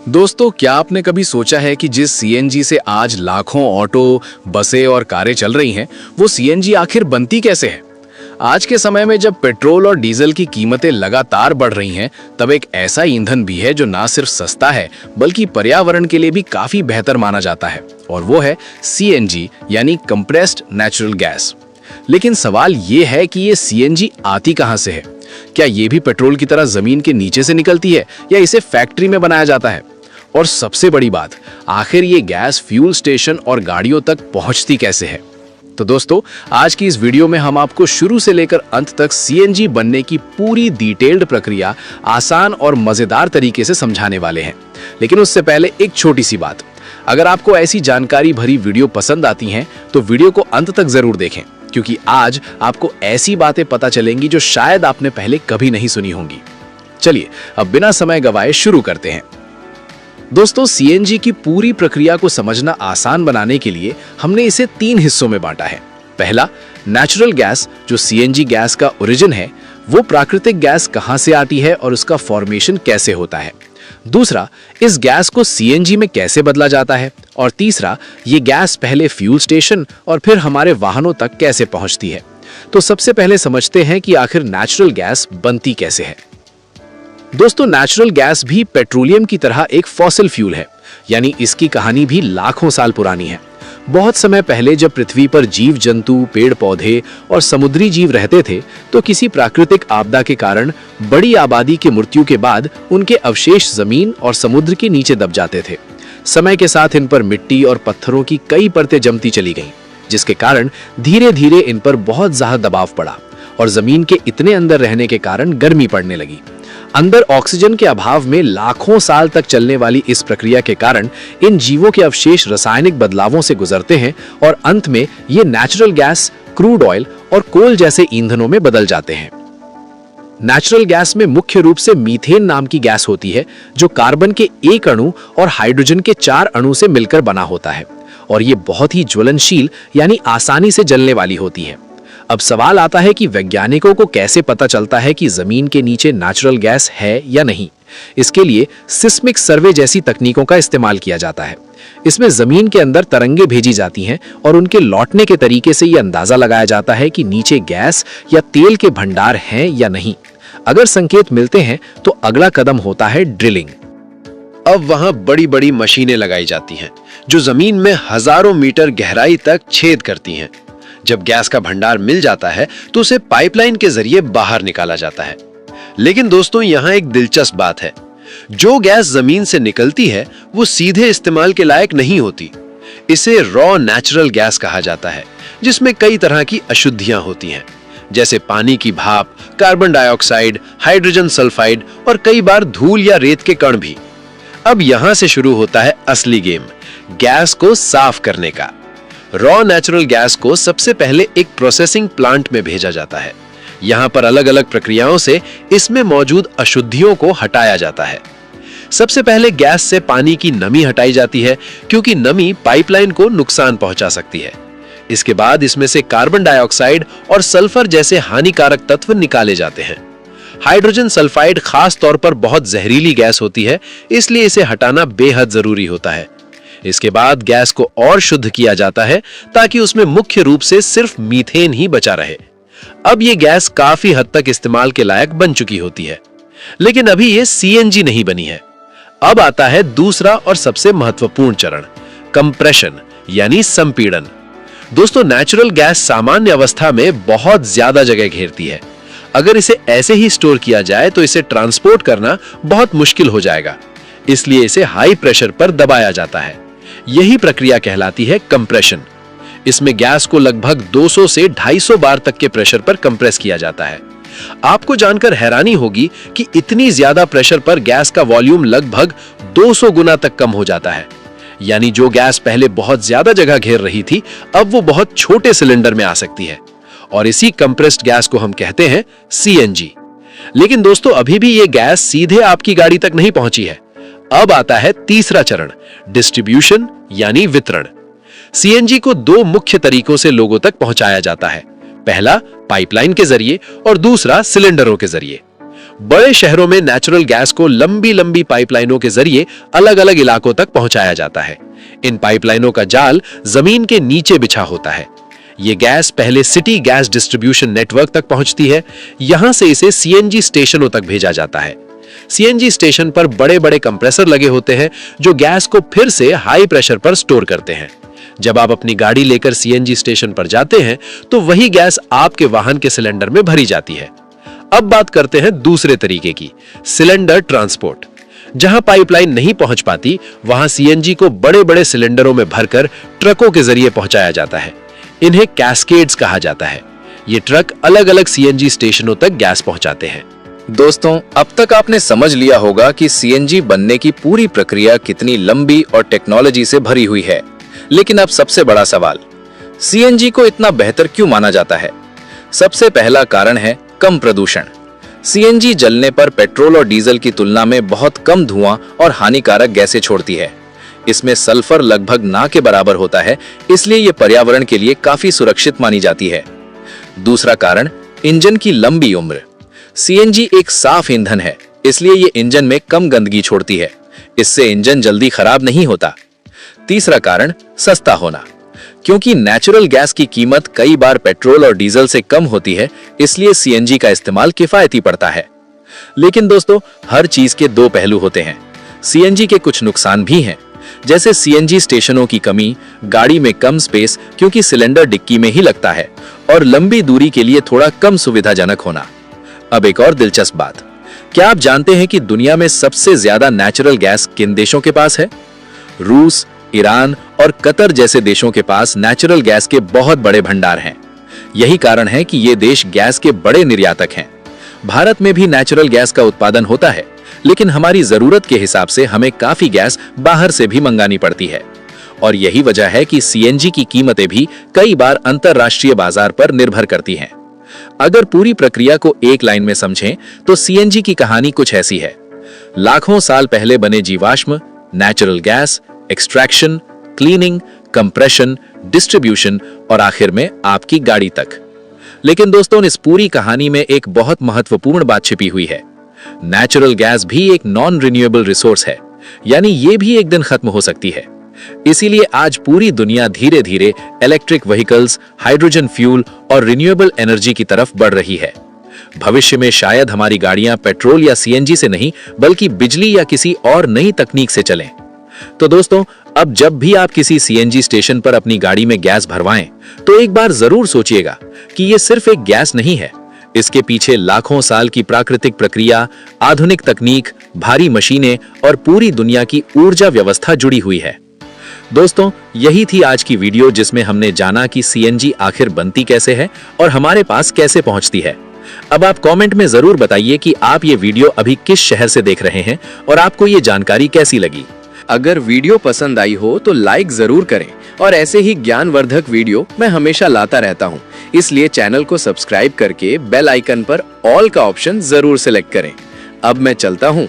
दोस्तों, क्या आपने कभी सोचा है कि जिस सीएनजी से आज लाखों ऑटो, बसें और कारें चल रही हैं, वो सीएनजी आखिर बनती कैसे है? आज के समय में जब पेट्रोल और डीजल की कीमतें लगातार बढ़ रही हैं, तब एक ऐसा ईंधन भी है जो ना सिर्फ सस्ता है, बल्कि पर्यावरण के लिए भी काफी बेहतर माना जाता है, और वो है सीएनजी यानी कंप्रेस्ड नेचुरल गैस। लेकिन सवाल ये है कि ये सीएनजी आती कहां से है? क्या ये भी पेट्रोल की तरह जमीन के नीचे से निकलती है या इसे फैक्ट्री में बनाया जाता है? और सबसे बड़ी बात, आखिर ये गैस फ्यूल स्टेशन और गाड़ियों तक पहुंचती कैसे है? तो दोस्तों, आज की इस वीडियो में हम आपको शुरू से लेकर अंत तक सीएनजी बनने की पूरी डिटेल्ड प्रक्रिया आसान और मजेदार तरीके से समझाने वाले हैं। लेकिन उससे पहले एक छोटी सी बात, अगर आपको ऐसी जानकारी भरी वीडियो पसंद आती हैं तो वीडियो को अंत तक जरूर देखें, क्योंकि आज आपको ऐसी बातें पता चलेंगी जो शायद आपने पहले कभी नहीं सुनी होंगी। चलिए अब बिना समय गवाए शुरू करते हैं। दोस्तों, सीएनजी की पूरी प्रक्रिया को समझना आसान बनाने के लिए हमने इसे 3 हिस्सों में बांटा है। पहला, नेचुरल गैस, जो सीएनजी गैस का ओरिजिन है, वो प्राकृतिक गैस कहां से आती है और उसका फॉर्मेशन कैसे होता है। दूसरा, इस गैस को सीएनजी में कैसे बदला जाता है। और तीसरा, ये गैस पहले फ्यूल स्टेशन और फिर हमारे वाहनों तक कैसे पहुंचती है। तो सबसे पहले समझते हैं कि आखिर नेचुरल गैस बनती कैसे है। दोस्तों, नेचुरल गैस भी पेट्रोलियम की तरह एक फॉसिल फ्यूल है, यानी इसकी कहानी भी लाखों साल पुरानी है। बहुत समय पहले जब पृथ्वी पर जीव जंतु, पेड़ पौधे और समुद्री जीव रहते थे, तो किसी प्राकृतिक आपदा के कारण बड़ी आबादी की मृत्यु के बाद उनके अवशेष जमीन और समुद्र के नीचे दब जाते थे। समय के साथ इन पर मिट्टी और पत्थरों की कई परतें जमती चली गईं, जिसके कारण धीरे धीरे इन पर बहुत ज्यादा दबाव पड़ा और जमीन के इतने अंदर रहने के कारण गर्मी पड़ने लगी। अंदर ऑक्सीजन के अभाव में लाखों साल तक चलने वाली इस प्रक्रिया के कारण इन जीवों के अवशेष रासायनिक बदलावों से गुजरते हैं और अंत में ये नेचुरल गैस, क्रूड ऑयल और कोल जैसे ईंधनों में बदल जाते हैं। नेचुरल गैस में मुख्य रूप से मीथेन नाम की गैस होती है, जो कार्बन के 1 अणु और हाइड्रोजन के 4 अणु से मिलकर बना होता है, और ये बहुत ही ज्वलनशील यानी आसानी से जलने वाली होती है। अब सवाल आता है कि वैज्ञानिकों को कैसे पता चलता है कि जमीन के नीचे नेचुरल गैस है या नहीं। इसके लिए सिस्मिक सर्वे जैसी तकनीकों का इस्तेमाल किया जाता है। इसमें जमीन के अंदर तरंगें भेजी जाती हैं और उनके लौटने के तरीके से यह अंदाजा लगाया जाता है कि नीचे गैस या तेल के भंडार हैं या नहीं। अगर संकेत मिलते हैं तो अगला कदम होता है ड्रिलिंग। अब वहां बड़ी बड़ी मशीनें लगाई जाती हैं, जो जमीन में हजारों मीटर गहराई तक छेद करती हैं। जब गैस का भंडार मिल जाता है तो उसे पाइपलाइन के जरिए बाहर निकाला जाता है। लेकिन दोस्तों, यहाँ एक दिलचस्प बात है। जो गैस जमीन से निकलती है वो सीधे इस्तेमाल के लायक नहीं होती। इसे रॉ नेचुरल गैस कहा जाता है, जिसमें कई तरह की अशुद्धियां होती हैं, जैसे पानी की भाप, कार्बन डाइऑक्साइड, हाइड्रोजन सल्फाइड और कई बार धूल या रेत के कण भी। अब यहां से शुरू होता है असली गेम, गैस को साफ करने का। रॉ नेचुरल गैस को सबसे पहले एक प्रोसेसिंग प्लांट में भेजा जाता है। यहां पर अलग अलग प्रक्रियाओं से इसमें मौजूद अशुद्धियों को हटाया जाता है। सबसे पहले गैस से पानी की नमी हटाई जाती है, क्योंकि नमी पाइपलाइन को नुकसान पहुंचा सकती है। इसके बाद इसमें से कार्बन डाइऑक्साइड और सल्फर जैसे हानिकारक तत्व निकाले जाते हैं। हाइड्रोजन सल्फाइड खास तौर पर बहुत जहरीली गैस होती है, इसलिए इसे हटाना बेहद जरूरी होता है। इसके बाद गैस को और शुद्ध किया जाता है, ताकि उसमें मुख्य रूप से सिर्फ मीथेन ही बचा रहे। अब ये गैस काफी हद तक इस्तेमाल के लायक बन चुकी होती है, लेकिन अभी ये सीएनजी नहीं बनी है। अब आता है दूसरा और सबसे महत्वपूर्ण चरण, कंप्रेशन यानी संपीड़न। दोस्तों, नेचुरल गैस सामान्य अवस्था में बहुत ज्यादा जगह घेरती है। अगर इसे ऐसे ही स्टोर किया जाए तो इसे ट्रांसपोर्ट करना बहुत मुश्किल हो जाएगा, इसलिए इसे हाई प्रेशर पर दबाया जाता है। यही प्रक्रिया कहलाती है कंप्रेशन। इसमें गैस को लगभग 200 से 250 बार तक के प्रेशर पर कंप्रेस किया जाता है। आपको जानकर हैरानी होगी कि इतनी ज्यादा प्रेशर पर गैस का वॉल्यूम लगभग 200 गुना तक कम हो जाता है। यानी जो गैस पहले बहुत ज्यादा जगह घेर रही थी, अब वो बहुत छोटे सिलेंडर में आ सकती है, और इसी कंप्रेस्ड गैस को हम कहते हैं सीएनजी। लेकिन दोस्तों, अभी भी ये गैस सीधे आपकी गाड़ी तक नहीं पहुंची है। अब आता है तीसरा चरण, डिस्ट्रीब्यूशन यानी वितरण। सीएनजी को 2 मुख्य तरीकों से लोगों तक पहुंचाया जाता है। पहला पाइपलाइन के जरिए और दूसरा सिलेंडरों के जरिए। बड़े शहरों में नेचुरल गैस को लंबी लंबी पाइपलाइनों के जरिए अलग अलग इलाकों तक पहुंचाया जाता है। इन पाइपलाइनों का जाल जमीन के नीचे बिछा होता है। ये गैस पहले सिटी गैस डिस्ट्रीब्यूशन नेटवर्क तक पहुंचती है। यहां से इसे सीएनजी स्टेशनों तक भेजा जाता है। सीएनजी स्टेशन पर बड़े बड़े कंप्रेसर लगे होते हैं जो गैस को फिर से हाई प्रेशर पर स्टोर करते हैं। जब आप अपनी गाड़ी लेकर सीएनजी स्टेशन पर जाते हैं तो वही गैस आपके वाहन के सिलेंडर में भरी जाती है। अब बात करते हैं दूसरे तरीके की, सिलेंडर ट्रांसपोर्ट। जहां पाइपलाइन नहीं पहुंच पाती वहां सीएनजी को बड़े बड़े सिलेंडरों में भरकर ट्रकों के जरिए पहुंचाया जाता है। इन्हें कैस्केड्स कहा जाता है। ये ट्रक अलग अलग सीएनजी स्टेशनों तक गैस पहुंचाते हैं। दोस्तों, अब तक आपने समझ लिया होगा कि सीएनजी बनने की पूरी प्रक्रिया कितनी लंबी और टेक्नोलॉजी से भरी हुई है। लेकिन अब सबसे बड़ा सवाल, सीएनजी को इतना बेहतर क्यों माना जाता है? सबसे पहला कारण है कम प्रदूषण। सीएनजी जलने पर पेट्रोल और डीजल की तुलना में बहुत कम धुआं और हानिकारक गैसें छोड़ती है। इसमें सल्फर लगभग ना के बराबर होता है, इसलिए यह पर्यावरण के लिए काफी सुरक्षित मानी जाती है। दूसरा कारण, इंजन की लंबी उम्र। सीएनजी एक साफ ईंधन है, इसलिए ये इंजन में कम गंदगी छोड़ती है। इससे इंजन जल्दी खराब नहीं होता। तीसरा कारण, सस्ता होना। क्योंकि नेचुरल गैस की कीमत कई बार पेट्रोल और डीजल से कम होती है, इसलिए सीएनजी का इस्तेमाल किफायती पड़ता है। लेकिन दोस्तों, हर चीज के दो पहलू होते हैं। सीएनजी के कुछ नुकसान भी हैं, जैसे सीएनजी स्टेशनों की कमी, गाड़ी में कम स्पेस क्योंकि सिलेंडर डिक्की में ही लगता है, और लंबी दूरी के लिए थोड़ा कम सुविधाजनक होना। अब एक और दिलचस्प बात, क्या आप जानते हैं कि दुनिया में सबसे ज्यादा नेचुरल गैस किन देशों के पास है? रूस, ईरान और कतर जैसे देशों के पास नेचुरल गैस के बहुत बड़े भंडार हैं। यही कारण है कि ये देश गैस के बड़े निर्यातक हैं। भारत में भी नेचुरल गैस का उत्पादन होता है, लेकिन हमारी जरूरत के हिसाब से हमें काफी गैस बाहर से भी मंगानी पड़ती है। और यही वजह है कि सीएनजी की कीमतें भी कई बार अंतरराष्ट्रीय बाजार पर निर्भर करती हैं। अगर पूरी प्रक्रिया को एक लाइन में समझें तो सीएनजी की कहानी कुछ ऐसी है। लाखों साल पहले बने जीवाश्म, natural gas, extraction, cleaning, compression, distribution और आखिर में आपकी गाड़ी तक। लेकिन दोस्तों, इस पूरी कहानी में एक बहुत महत्वपूर्ण बात छिपी हुई है। नेचुरल गैस भी एक नॉन रिन्यूएबल रिसोर्स है, यानी ये भी एक दिन खत्म हो सकती है। इसीलिए आज पूरी दुनिया धीरे धीरे इलेक्ट्रिक व्हीकल्स, हाइड्रोजन फ्यूल और रिन्यूएबल एनर्जी की तरफ बढ़ रही है। भविष्य में शायद हमारी गाड़ियां पेट्रोल या सीएनजी से नहीं, बल्कि बिजली या किसी और नई तकनीक से चलें। तो दोस्तों, अब जब भी आप किसी सीएनजी स्टेशन पर अपनी गाड़ी में गैस भरवाएं, तो एक बार जरूर सोचिएगा कि ये सिर्फ एक गैस नहीं है। इसके पीछे लाखों साल की प्राकृतिक प्रक्रिया, आधुनिक तकनीक, भारी मशीनें और पूरी दुनिया की ऊर्जा व्यवस्था जुड़ी हुई है। दोस्तों, यही थी आज की वीडियो, जिसमें हमने जाना कि सीएनजी आखिर बनती कैसे है और हमारे पास कैसे पहुंचती है। अब आप कमेंट में जरूर बताइए कि आप ये वीडियो अभी किस शहर से देख रहे हैं और आपको ये जानकारी कैसी लगी। अगर वीडियो पसंद आई हो तो लाइक जरूर करें, और ऐसे ही ज्ञानवर्धक वीडियो मैं हमेशा लाता रहता हूं। इसलिए चैनल को सब्सक्राइब करके बेल आइकन पर ऑल का ऑप्शन जरूर सिलेक्ट करें। अब मैं चलता हूं।